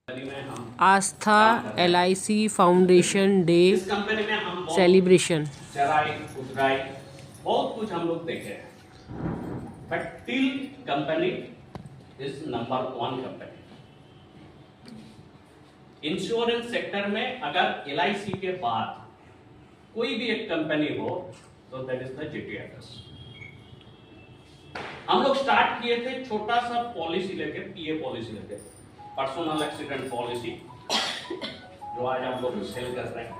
आस्था LIC foundation day इस company में हम सेलिब्रेशन चराई उतराई बहुत कुछ हम लोग देखे हैं, but till company is number 1 company. Insurance sector में अगर LIC के बाद कोई भी एक कंपनी हो तो दैट इज द GTFS। हम लोग स्टार्ट किए थे छोटा सा पॉलिसी लेके, PA पॉलिसी लेके, पर्सनल एक्सीडेंट पॉलिसी, जो आज हम लोग सेल कर रहे हैं।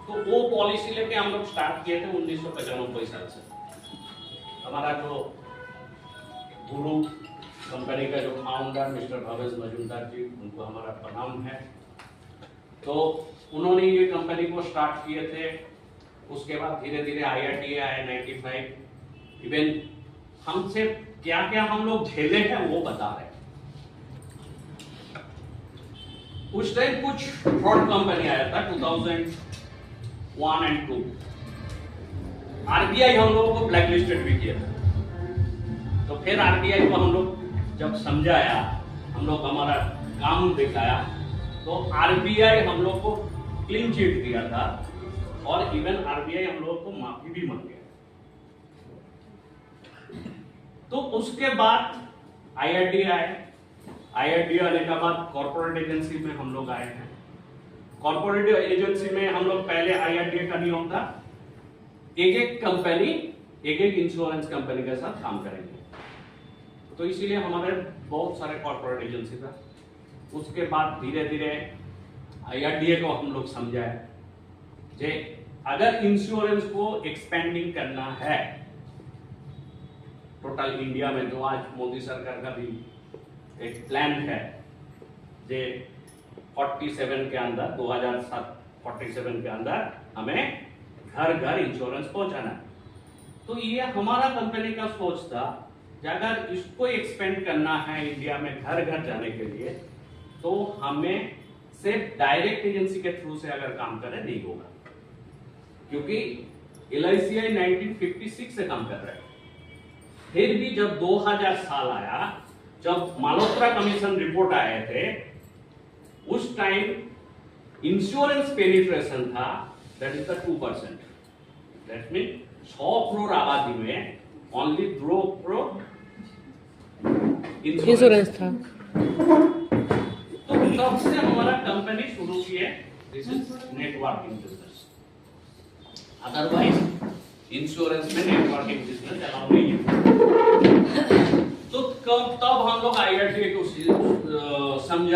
तो वो पॉलिसी लेके हम लोग स्टार्ट किए थे 1995 साल से। हमारा जो गुरु कंपनी का जो फाउंडर मिस्टर भवेश मजूमदार जी, उनको हमारा प्रणाम है। तो उन्होंने ये कंपनी को स्टार्ट किए थे। उसके बाद धीरे धीरे IRDA आया 95। इवन हमसे क्या क्या हम लोग झेले हैं वो बता रहे हैं। उस टाइम कुछ फ्रॉड कंपनी आया था 2001 और 2। RBI हम लोगों को ब्लैक लिस्टेड भी किया था। तो फिर RBI को हम लोग जब समझाया, हम लोग हमारा काम दिखाया, तो RBI हम लोग को क्लीन चिट दिया था और इवन RBI हम लोगों को माफी भी मांग गया। तो उसके बाद IRDA आए। IRDA आने के बाद कॉर्पोरेट एजेंसी में हम लोग आए हैं। कॉर्पोरेट एजेंसी में हम लोग पहले IRDA का नियम था, एक कंपनी एक इंश्योरेंस कंपनी के साथ काम करेंगे। तो इसीलिए हमारे बहुत सारे कॉर्पोरेट एजेंसी था। उसके बाद धीरे धीरे IRDA को हम लोग समझाए जे अगर इंश्योरेंस को एक्सपेंडिंग करना है टोटल इंडिया में, जो आज मोदी सरकार का भी एक प्लान है, जे 47 के अंदर 2047 के अंदर हमें घर घर इंश्योरेंस पहुंचाना है। तो ये हमारा कंपनी का सोच था कि अगर इसको एक्सपेंड करना है इंडिया में घर घर जाने के लिए, तो हमें सिर्फ डायरेक्ट एजेंसी के थ्रू से अगर काम करें नहीं होगा, क्योंकि LIC 1956 से काम कर रहे हैं। फिर भी जब 2000 साल आया, जब माल्होत्रा कमीशन रिपोर्ट आए थे, उस टाइम इंश्योरेंस पेनिट्रेशन था that is the 2%। That mean 100 crore आबादी में ओनली 2 करोड़ इंश्योरेंस था। तो तब से हमारा कंपनी शुरू की है। This is networking business. Otherwise insurance में नेटवर्किंग बिजनेस अलाउ नहीं है। तो तब हम लोग IRDA को समझा